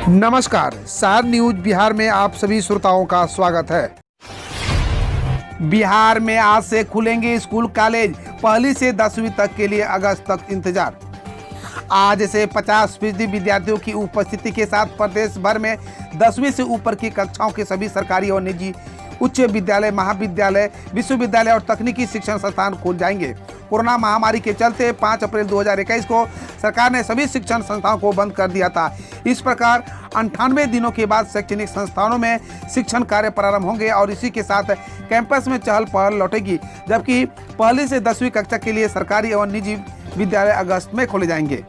नमस्कार, सार न्यूज बिहार में आप सभी श्रोताओं का स्वागत है। बिहार में आज से खुलेंगे स्कूल कॉलेज, पहली से 10वीं तक के लिए अगस्त तक इंतजार। आज से 50% विद्यार्थियों की उपस्थिति के साथ प्रदेश भर में 10वीं से ऊपर की कक्षाओं के सभी सरकारी और निजी उच्च विद्यालय, महाविद्यालय, विश्वविद्यालय और तकनीकी शिक्षण संस्थान खुल जाएंगे। कोरोना महामारी के चलते 5 अप्रैल 2021 को सरकार ने सभी शिक्षण संस्थाओं को बंद कर दिया था। इस प्रकार 98 दिनों के बाद शैक्षणिक संस्थानों में शिक्षण कार्य प्रारंभ होंगे और इसी के साथ कैंपस में चहल पहल लौटेगी, जबकि पहली से 10वीं कक्षा के लिए सरकारी और निजी विद्यालय अगस्त में खोले जाएंगे।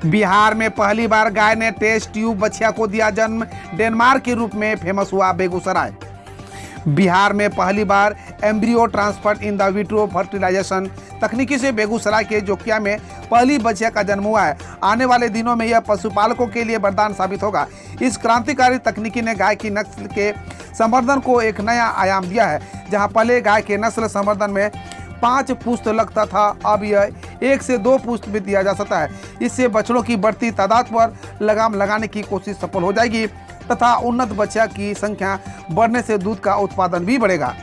बिहार में पहली बार गाय ने टेस्ट ट्यूब बछिया को दिया जन्म, डेनमार्क के रूप में फेमस हुआ बेगूसराय। बिहार में पहली बार embryo transfer in the vitro fertilization तकनीकी से बेगूसराय के जोकिया में पहली बछिया का जन्म हुआ है। आने वाले दिनों में यह पशुपालकों के लिए वरदान साबित होगा। इस क्रांतिकारी तकनीकी ने गाय की नस्ल के संवर्धन को एक नया आयाम दिया है। जहां पहले गाय के नस्ल संवर्धन में 5 पुश्त लगता था, अब यह 1 से 2 पुश्त भी दिया जा सकता है। इससे बछड़ों की बढ़ती तादाद पर लगाम लगाने की कोशिश सफल हो जाएगी तथा उन्नत बछिया की संख्या बढ़ने से दूध का उत्पादन भी बढ़ेगा।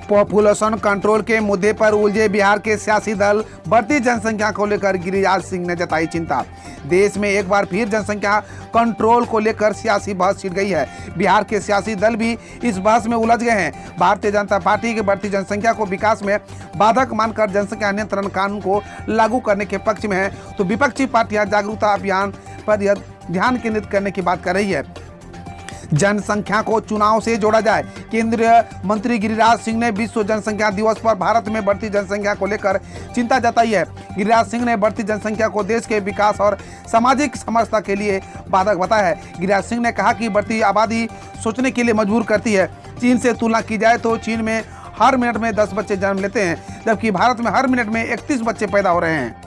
पॉपुलेशन कंट्रोल के मुद्दे पर उलझे बिहार के सियासी दल, बढ़ती जनसंख्या को लेकर गिरिराज सिंह ने जताई चिंता। देश में एक बार फिर जनसंख्या कंट्रोल को लेकर सियासी बहस छिड़ गई है। बिहार के सियासी दल भी इस बहस में उलझ गए हैं। भारतीय जनता पार्टी की बढ़ती जनसंख्या को विकास में बाधक मानकर जनसंख्या नियंत्रण कानून को लागू करने के पक्ष में है, तो विपक्षी पार्टियां जागरूकता अभियान पर ध्यान केंद्रित करने की बात कर रही है। जनसंख्या को चुनाव से जोड़ा जाए। केंद्रीय मंत्री गिरिराज सिंह ने विश्व जनसंख्या दिवस पर भारत में बढ़ती जनसंख्या को लेकर चिंता जताई है। गिरिराज सिंह ने बढ़ती जनसंख्या को देश के विकास और सामाजिक समरसता के लिए बाधक बताया है। गिरिराज सिंह ने कहा कि बढ़ती आबादी सोचने के लिए मजबूर करती है। चीन से तुलना की जाए तो चीन में हर मिनट में 10 बच्चे जन्म लेते हैं, जबकि भारत में हर मिनट में 31 बच्चे पैदा हो रहे हैं।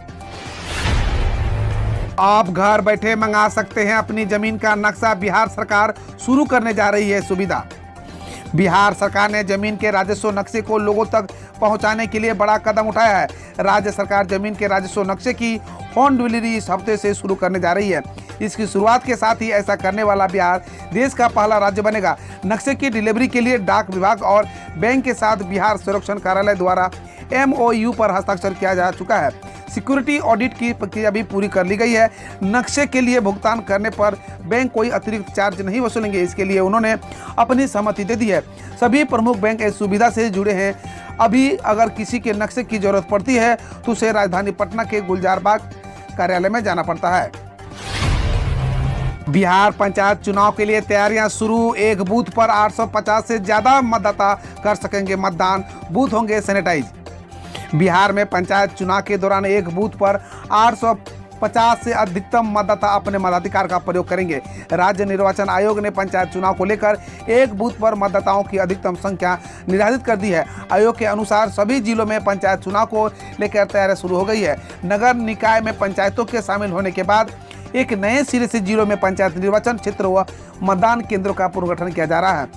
आप घर बैठे मंगा सकते हैं अपनी जमीन का नक्शा, बिहार सरकार शुरू करने जा रही है सुविधा। बिहार सरकार ने जमीन के राजस्व नक्शे को लोगों तक पहुंचाने के लिए बड़ा कदम उठाया है। राज्य सरकार जमीन के राजस्व नक्शे की होम डिलीवरी इस हफ्ते से शुरू करने जा रही है। इसकी शुरुआत के साथ ही ऐसा करने वाला बिहार देश का पहला राज्य बनेगा। नक्शे की डिलीवरी के लिए डाक विभाग और बैंक के साथ बिहार संरक्षण कार्यालय द्वारा MOU पर हस्ताक्षर किया जा चुका है। सिक्योरिटी ऑडिट की प्रक्रिया भी पूरी कर ली गई है। नक्शे के लिए भुगतान करने पर बैंक कोई अतिरिक्त चार्ज नहीं वसूलेंगे। इसके लिए उन्होंने अपनी सहमति दे दी है। सभी प्रमुख बैंक इस सुविधा से जुड़े हैं। अभी अगर किसी के नक्शे की जरूरत पड़ती है तो उसे राजधानी पटना के गुलजार बाग कार्यालय में जाना पड़ता है। बिहार पंचायत चुनाव के लिए तैयारियां शुरू। एक बूथ पर 850 से ज्यादा मतदाता कर सकेंगे मतदान, बूथ होंगे सैनिटाइज। बिहार में पंचायत चुनाव के दौरान एक बूथ पर 850 से अधिकतम मतदाता अपने मताधिकार का प्रयोग करेंगे। राज्य निर्वाचन आयोग ने पंचायत चुनाव को लेकर एक बूथ पर मतदाताओं की अधिकतम संख्या निर्धारित कर दी है। आयोग के अनुसार सभी जिलों में पंचायत चुनाव को लेकर तैयारी शुरू हो गई है। नगर निकाय में पंचायतों के शामिल होने के बाद एक नए सिरे से जिलों में पंचायत निर्वाचन क्षेत्र व मतदान केंद्रों का पुनर्गठन किया जा रहा है।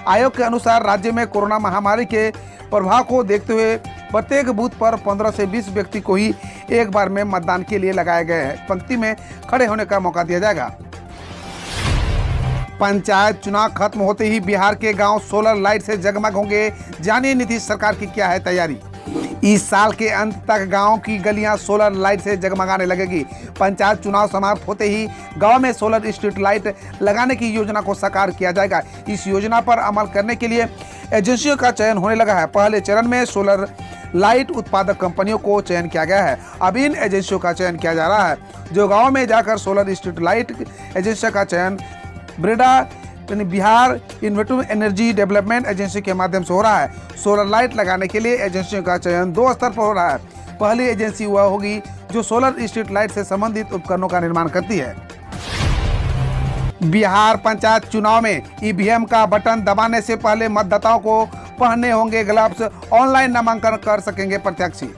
आयोग के अनुसार राज्य में कोरोना महामारी के प्रभाव को देखते हुए प्रत्येक बूथ पर 15 से 20 व्यक्ति को ही एक बार में मतदान के लिए लगाए गए हैं। पंक्ति में खड़े होने का मौका दिया जाएगा। पंचायत चुनाव खत्म होते ही बिहार के गांव सोलर लाइट से जगमग होंगे। जानिए नीतीश सरकार की क्या है तैयारी। इस साल के अंत तक गांव की गलियां सोलर लाइट से जगमगाने लगेगी। पंचायत चुनाव समाप्त होते ही गांव में सोलर स्ट्रीट लाइट लगाने की योजना को साकार किया जाएगा। इस योजना पर अमल करने के लिए एजेंसियों का चयन होने लगा है। पहले चरण में सोलर लाइट उत्पादक कंपनियों को चयन किया गया है। अब इन एजेंसियों का चयन किया जा रहा है। जो गाँव में जाकर सोलर स्ट्रीट लाइट एजेंसियों का चयन Breda Bihar innovative energy development agency के माध्यम से हो रहा है। सोलर लाइट लगाने के लिए एजेंसियों का चयन 2 स्तर पर हो रहा है। पहली एजेंसी वह होगी जो सोलर स्ट्रीट लाइट से संबंधित उपकरणों का निर्माण करती है। बिहार पंचायत चुनाव में ईवीएम का बटन दबाने से पहले मतदाताओं को पहनने होंगे ग्लव्स, ऑनलाइन नामांकन कर सकेंगे प्रत्याशी।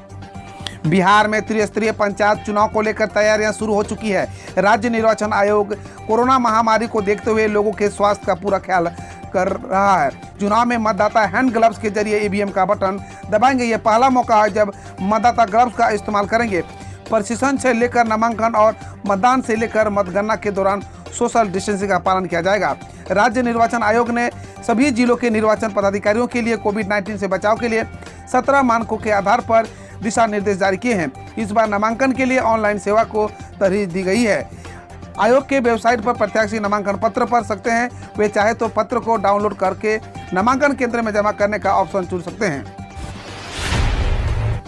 बिहार में त्रिस्तरीय पंचायत चुनाव को लेकर तैयारियां शुरू हो चुकी है। राज्य निर्वाचन आयोग कोरोना महामारी को देखते हुए लोगों के स्वास्थ्य का पूरा ख्याल कर रहा है। चुनाव में मतदाता हैंड ग्लव्स के जरिए ईवीएम का बटन दबाएंगे। यह पहला मौका है जब मतदाता ग्लव्स का इस्तेमाल करेंगे। प्रशिक्षण से लेकर नामांकन और मतदान से लेकर मतगणना के दौरान सोशल डिस्टेंसिंग का पालन किया जाएगा। राज्य निर्वाचन आयोग ने सभी जिलों के निर्वाचन पदाधिकारियों के लिए कोविड-19 से बचाव के लिए 17 मानकों के आधार पर दिशा निर्देश जारी किए हैं। इस बार नामांकन के लिए ऑनलाइन सेवा को तरजीह दी गई है। आयोग के वेबसाइट पर प्रत्याशी नामांकन पत्र पढ़ सकते हैं। वे चाहे तो पत्र को डाउनलोड करके नामांकन केंद्र में जमा करने का ऑप्शन चुन सकते हैं।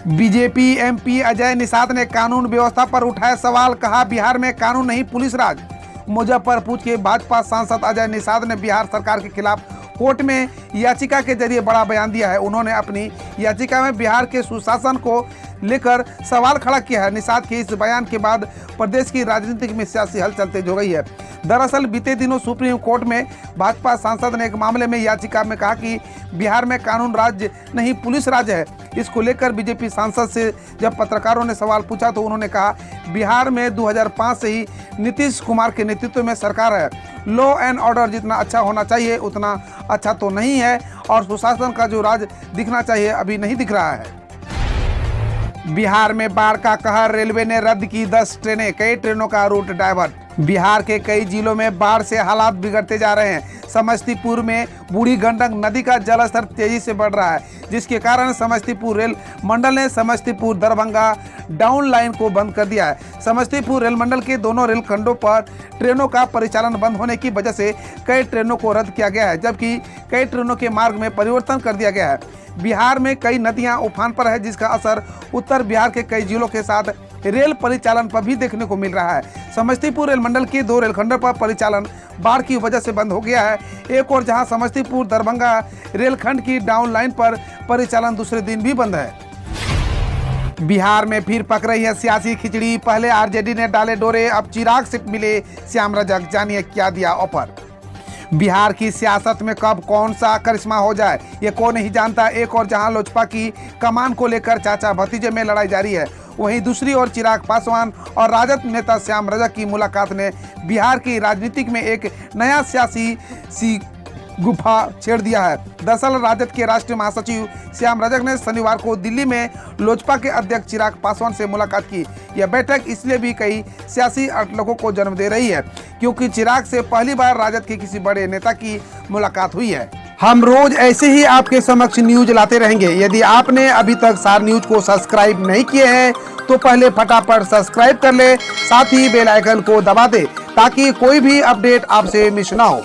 बीजेपी एमपी अजय निषाद ने कानून व्यवस्था पर उठाया सवाल, कहा बिहार में कानून नहीं पुलिस राज। मुजफ्फरपुर के भाजपा सांसद अजय निषाद ने बिहार सरकार के खिलाफ कोर्ट में याचिका के जरिए बड़ा बयान दिया है। उन्होंने अपनी याचिका में बिहार के सुशासन को लेकर सवाल खड़ा किया है। निषाद के इस बयान के बाद प्रदेश की राजनीति में सियासी हलचल तेज हो गई है। दरअसल बीते दिनों सुप्रीम कोर्ट में भाजपा सांसद ने एक मामले में याचिका में कहा कि बिहार में कानून राज्य नहीं पुलिस राज है। इसको लेकर बीजेपी सांसद से जब पत्रकारों ने सवाल पूछा तो उन्होंने कहा बिहार में 2005 से ही नीतीश कुमार के नेतृत्व में सरकार है। लॉ एंड ऑर्डर जितना अच्छा होना चाहिए उतना अच्छा तो नहीं है और सुशासन का जो राज दिखना चाहिए अभी नहीं दिख रहा है। बिहार में बाढ़ का कहर, रेलवे ने रद्द की 10 ट्रेनें, कई ट्रेनों का रूट डाइवर्ट। बिहार के कई जिलों में बाढ़ से हालात बिगड़ते जा रहे हैं। समस्तीपुर में बूढ़ी गंडक नदी का जलस्तर तेजी से बढ़ रहा है, जिसके कारण समस्तीपुर रेल मंडल ने समस्तीपुर दरभंगा डाउन लाइन को बंद कर दिया है। समस्तीपुर रेल मंडल के दोनों रेल खंडों पर ट्रेनों का परिचालन बंद होने की वजह से कई ट्रेनों को रद्द किया गया है, जबकि कई ट्रेनों के मार्ग में परिवर्तन कर दिया गया है। बिहार में कई नदियां उफान पर है, जिसका असर उत्तर बिहार के कई जिलों के साथ रेल परिचालन पर भी देखने को मिल रहा है। समस्तीपुर रेल मंडल के 2 रेलखंडों पर परिचालन बाढ़ की वजह से बंद हो गया है। एक और जहां समस्तीपुर दरभंगा रेलखंड की डाउन लाइन पर परिचालन दूसरे दिन भी बंद है। बिहार में फिर पक रही है सियासी खिचड़ी। पहले आरजेडी ने डाले डोरे, अब चिराग से मिले श्याम रजक। जानिए क्या दिया ऑफर। बिहार की सियासत में कब कौन सा करिश्मा हो जाए ये कौन नहीं जानता। एक और जहां लोजपा की कमान को लेकर चाचा भतीजे में लड़ाई जारी है, वहीं दूसरी ओर चिराग पासवान और राजद नेता श्याम रजक की मुलाकात ने बिहार की राजनीति में एक नया सियासी गुफा छेड़ दिया है। दरअसल राजद के राष्ट्रीय महासचिव श्याम रजक ने शनिवार को दिल्ली में लोजपा के अध्यक्ष चिराग पासवान से मुलाकात की। यह बैठक इसलिए भी कई सियासी अटकलों को जन्म दे रही है क्योंकि चिराग से पहली बार राजद के किसी बड़े नेता की मुलाकात हुई है। हम रोज ऐसे ही आपके समक्ष न्यूज लाते रहेंगे। यदि आपने अभी तक सार न्यूज को सब्सक्राइब नहीं किए हैं तो पहले फटाफट सब्सक्राइब कर ले, साथ ही बेल आइकन को दबा दे ताकि कोई भी अपडेट आपसे मिस ना हो।